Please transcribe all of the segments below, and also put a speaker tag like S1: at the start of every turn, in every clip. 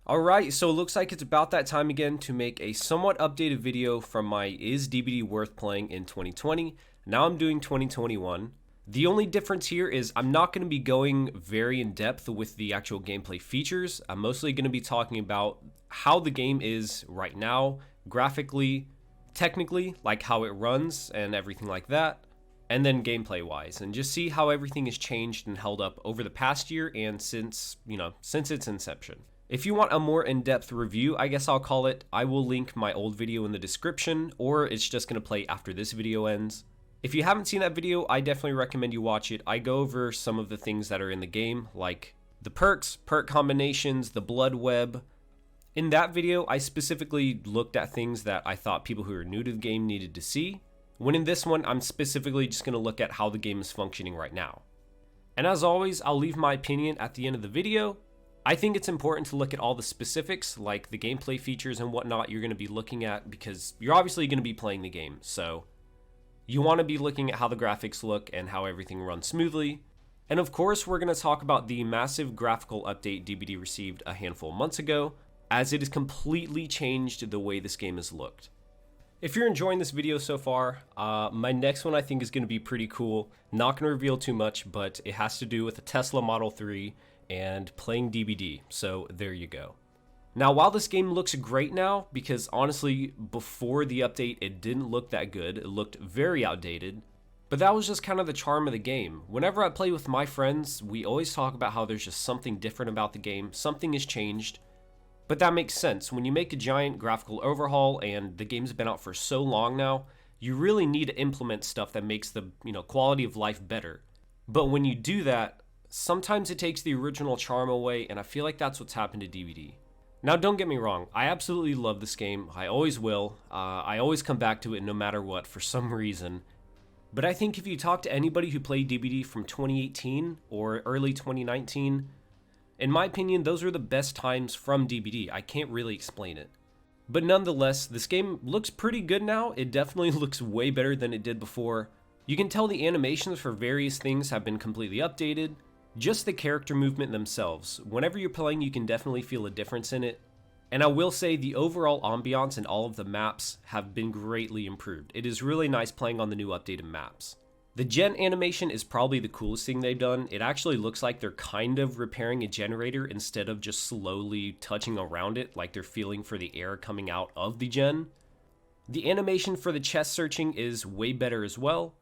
S1: Alright, so it looks like it's about that time again to make a somewhat updated video from my Is DBD Worth Playing in 2020. Now I'm doing 2021. The only difference here is I'm not going to be going very in depth with the actual gameplay features. I'm mostly going to be talking about how the game is right now, graphically, technically, like how it runs and everything like that, and then gameplay wise, and just see how everything has changed and held up over the past year and since its inception. If you want a more in-depth review, I guess I'll call it, I will link my old video in the description, or it's just going to play after this video ends. If you haven't seen that video, I definitely recommend you watch it. I go over some of the things that are in the game, like the perks, perk combinations, the blood web. In that video, I specifically looked at things that I thought people who are new to the game needed to see, when in this one, I'm specifically just going to look at how the game is functioning right now. And as always, I'll leave my opinion at the end of the video. I think it's important to look at all the specifics, like the gameplay features and whatnot you're going to be looking at, because you're obviously going to be playing the game, so you want to be looking at how the graphics look and how everything runs smoothly. And of course, we're going to talk about the massive graphical update DBD received a handful of months ago, as it has completely changed the way this game has looked. If you're enjoying this video so far, my next one I think is going to be pretty cool. Not going to reveal too much, but it has to do with a Tesla Model 3 and playing DBD, so there you go. Now, while this game looks great now, because honestly, before the update, it didn't look that good. It looked very outdated, but that was just kind of the charm of the game. Whenever I play with my friends, we always talk about how there's just something different about the game. Something has changed, but that makes sense. When you make a giant graphical overhaul and the game's been out for so long now, you really need to implement stuff that makes the quality of life better. But when you do that, sometimes it takes the original charm away, and I feel like that's what's happened to DBD. Now, don't get me wrong, I absolutely love this game. I always will. I always come back to it no matter what for some reason. But I think if you talk to anybody who played DBD from 2018 or early 2019, in my opinion, those are the best times from DBD. I can't really explain it. But nonetheless, this game looks pretty good now. It definitely looks way better than it did before. You can tell the animations for various things have been completely updated. Just the character movement themselves. Whenever you're playing, you can definitely feel a difference in it. And I will say the overall ambiance and all of the maps have been greatly improved. It is really nice playing on the new updated maps. The gen animation is probably the coolest thing they've done. It actually looks like they're kind of repairing a generator instead of just slowly touching around it, like they're feeling for the air coming out of the gen. The animation for the chest searching is way better as well.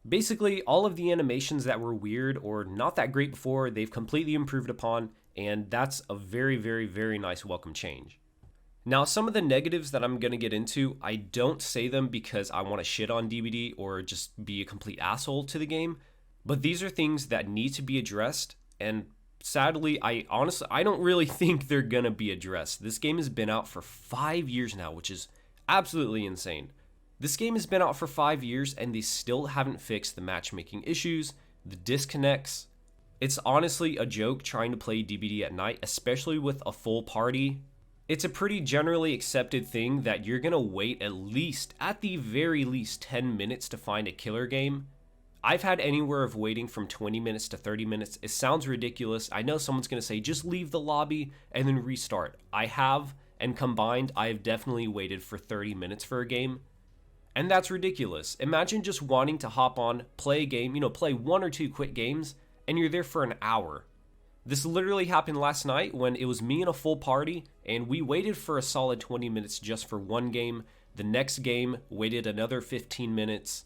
S1: Basically, all of the animations that were weird or not that great before, they've completely improved upon, and that's a very, very, very nice welcome change. Now, some of the negatives that I'm going to get into, I don't say them because I want to shit on DBD or just be a complete asshole to the game, but these are things that need to be addressed, and sadly, I don't really think they're going to be addressed. This game has been out for 5 years now, which is absolutely insane. This game has been out for 5 years and they still haven't fixed the matchmaking issues, the disconnects. It's honestly a joke trying to play DBD at night, especially with a full party. It's a pretty generally accepted thing that you're gonna wait at the very least 10 minutes to find a killer game. I've had anywhere of waiting from 20 minutes to 30 minutes. It sounds ridiculous. I know someone's gonna say, just leave the lobby and then restart. I have, and combined, I have definitely waited for 30 minutes for a game. And that's ridiculous. Imagine just wanting to hop on, play a game, play 1 or 2 quick games, and you're there for an hour. This literally happened last night when it was me and a full party, and we waited for a solid 20 minutes just for one game. The next game waited another 15 minutes.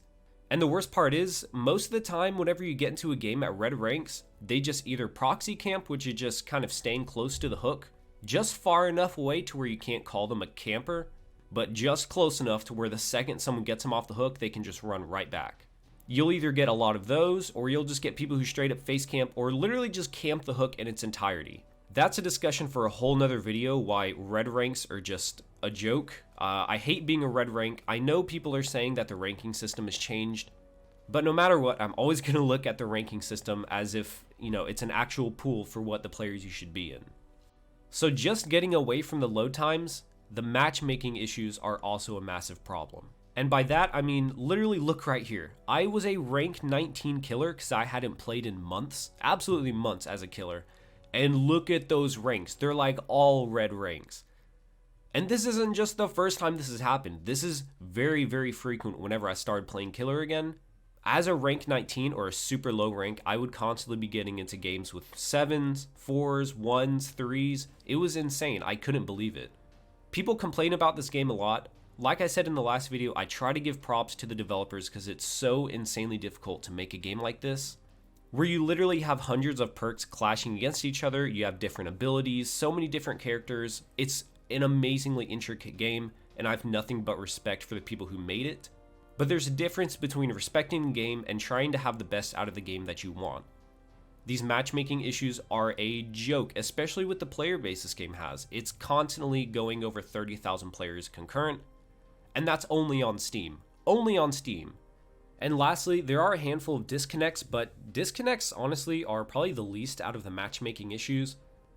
S1: And the worst part is, most of the time, whenever you get into a game at red ranks, they just either proxy camp, which is just kind of staying close to the hook, just far enough away to where you can't call them a camper, but just close enough to where the second someone gets them off the hook, they can just run right back. You'll either get a lot of those, or you'll just get people who straight up face camp, or literally just camp the hook in its entirety. That's a discussion for a whole nother video, why red ranks are just a joke. I hate being a red rank. I know people are saying that the ranking system has changed, but no matter what, I'm always going to look at the ranking system as if, it's an actual pool for what the players you should be in. So just getting away from the load times, the matchmaking issues are also a massive problem. And by that, I mean, literally look right here. I was a rank 19 killer because I hadn't played in months, absolutely months as a killer. And look at those ranks. They're like all red ranks. And this isn't just the first time this has happened. This is very, very frequent whenever I started playing Killer again. As a rank 19 or a super low rank, I would constantly be getting into games with 7s, 4s, 1s, 3s. It was insane. I couldn't believe it. People complain about this game a lot. Like I said in the last video, I try to give props to the developers because it's so insanely difficult to make a game like this, where you literally have hundreds of perks clashing against each other. You have different abilities, so many different characters. It's an amazingly intricate game, and I have nothing but respect for the people who made it. But there's a difference between respecting the game and trying to have the best out of the game that you want. These matchmaking issues are a joke, especially with the player base this game has. It's constantly going over 30,000 players concurrent, and that's only on Steam. Only on Steam. And lastly, there are a handful of disconnects, but disconnects honestly are probably the least out of the matchmaking issues.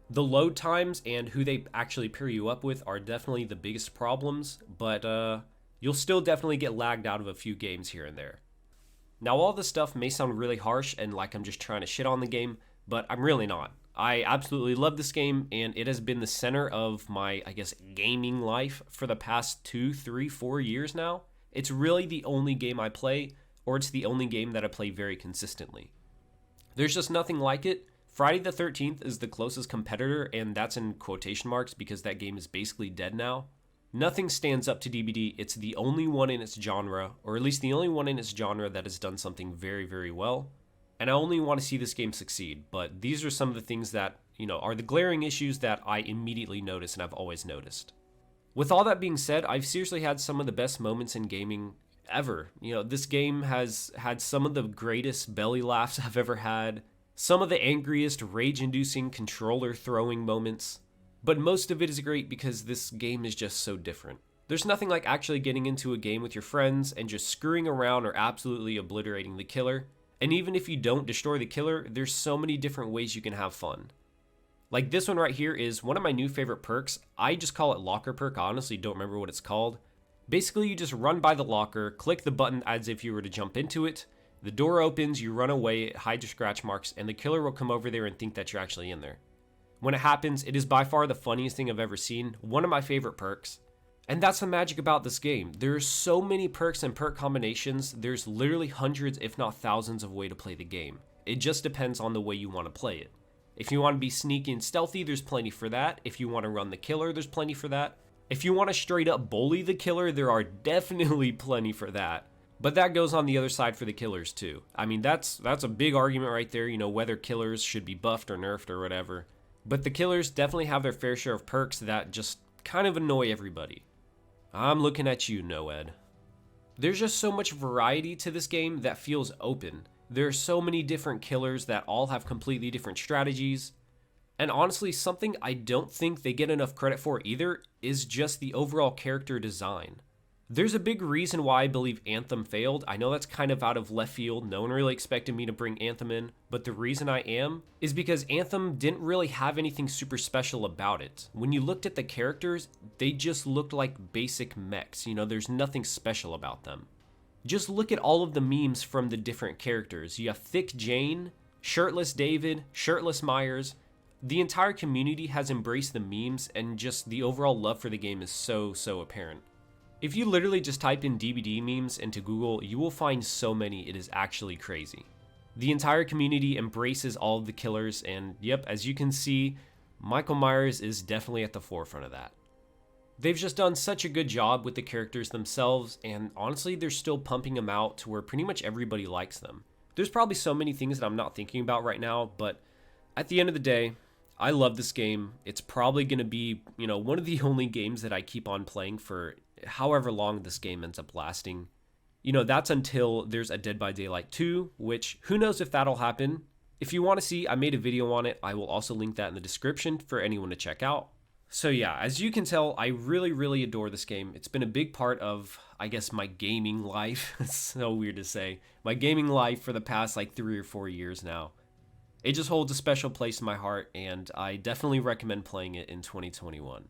S1: The load times and who they actually pair you up with are definitely the biggest problems, but you'll still definitely get lagged out of a few games here and there. Now, all this stuff may sound really harsh and like I'm just trying to shit on the game, but I'm really not. I absolutely love this game, and it has been the center of my, I guess, gaming life for the past 2, 3, 4 years now. It's really the only game I play, or it's the only game that I play very consistently. There's just nothing like it. Friday the 13th is the closest competitor, and that's in quotation marks because that game is basically dead now. Nothing stands up to DBD. It's the only one in its genre, or at least the only one in its genre that has done something very, very well. And I only want to see this game succeed, but these are some of the things that, are the glaring issues that I immediately notice and I've always noticed. With all that being said, I've seriously had some of the best moments in gaming ever. This game has had some of the greatest belly laughs I've ever had, some of the angriest, rage-inducing controller throwing moments. But most of it is great because this game is just so different. There's nothing like actually getting into a game with your friends and just screwing around or absolutely obliterating the killer. And even if you don't destroy the killer, there's so many different ways you can have fun. Like this one right here is one of my new favorite perks. I just call it locker perk. I honestly don't remember what it's called. Basically, you just run by the locker, click the button as if you were to jump into it. The door opens, you run away, it hides your scratch marks, and the killer will come over there and think that you're actually in there. When it happens, it is by far the funniest thing I've ever seen, one of my favorite perks. And that's the magic about this game. There's so many perks and perk combinations, there's literally hundreds if not thousands of ways to play the game. It just depends on the way you want to play it. If you want to be sneaky and stealthy, there's plenty for that. If you want to run the killer, there's plenty for that. If you want to straight up bully the killer, there are definitely plenty for that. But that goes on the other side for the killers too. I mean, that's a big argument right there, whether killers should be buffed or nerfed or whatever. But the killers definitely have their fair share of perks that just kind of annoy everybody. I'm looking at you, Noed. There's just so much variety to this game that feels open. There are so many different killers that all have completely different strategies. And honestly, something I don't think they get enough credit for either is just the overall character design. There's a big reason why I believe Anthem failed. I know that's kind of out of left field. No one really expected me to bring Anthem in, but the reason I am is because Anthem didn't really have anything super special about it. When you looked at the characters, they just looked like basic mechs. There's nothing special about them. Just look at all of the memes from the different characters. You have Thick Jane, Shirtless David, Shirtless Myers. The entire community has embraced the memes, and just the overall love for the game is so apparent. If you literally just type in DBD memes into Google, you will find so many, it is actually crazy. The entire community embraces all of the killers, and yep, as you can see, Michael Myers is definitely at the forefront of that. They've just done such a good job with the characters themselves, and honestly, they're still pumping them out to where pretty much everybody likes them. There's probably so many things that I'm not thinking about right now, but at the end of the day, I love this game. It's probably going to be, one of the only games that I keep on playing for however long this game ends up lasting. That's until there's a Dead by Daylight 2, which who knows if that'll happen. If you want to see, I made a video on it. I will also link that in the description for anyone to check out. So yeah, as you can tell, I really adore this game. It's been a big part of, I guess, my gaming life. It's so weird to say. My gaming life for the past 3 or 4 years now. It just holds a special place in my heart, and I definitely recommend playing it in 2021.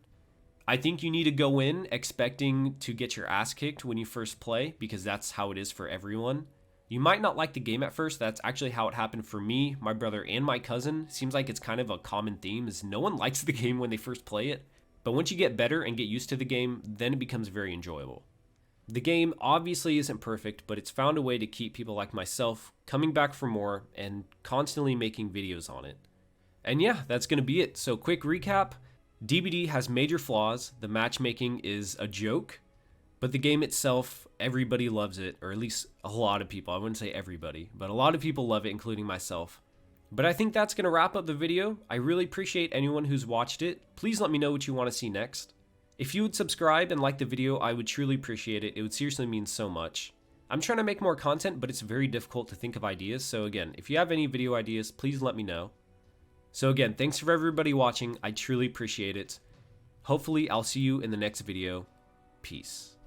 S1: I think you need to go in expecting to get your ass kicked when you first play, because that's how it is for everyone. You might not like the game at first. That's actually how it happened for me, my brother, and my cousin. Seems like it's kind of a common theme, is no one likes the game when they first play it. But once you get better and get used to the game, then it becomes very enjoyable. The game obviously isn't perfect, but it's found a way to keep people like myself coming back for more and constantly making videos on it. And yeah, that's going to be it. So quick recap, DBD has major flaws. The matchmaking is a joke, but the game itself, everybody loves it, or at least a lot of people. I wouldn't say everybody, but a lot of people love it, including myself. But I think that's going to wrap up the video. I really appreciate anyone who's watched it. Please let me know what you want to see next. If you would subscribe and like the video, I would truly appreciate it. It would seriously mean so much. I'm trying to make more content, but it's very difficult to think of ideas. So again, if you have any video ideas, please let me know. So again, thanks for everybody watching. I truly appreciate it. Hopefully, I'll see you in the next video. Peace.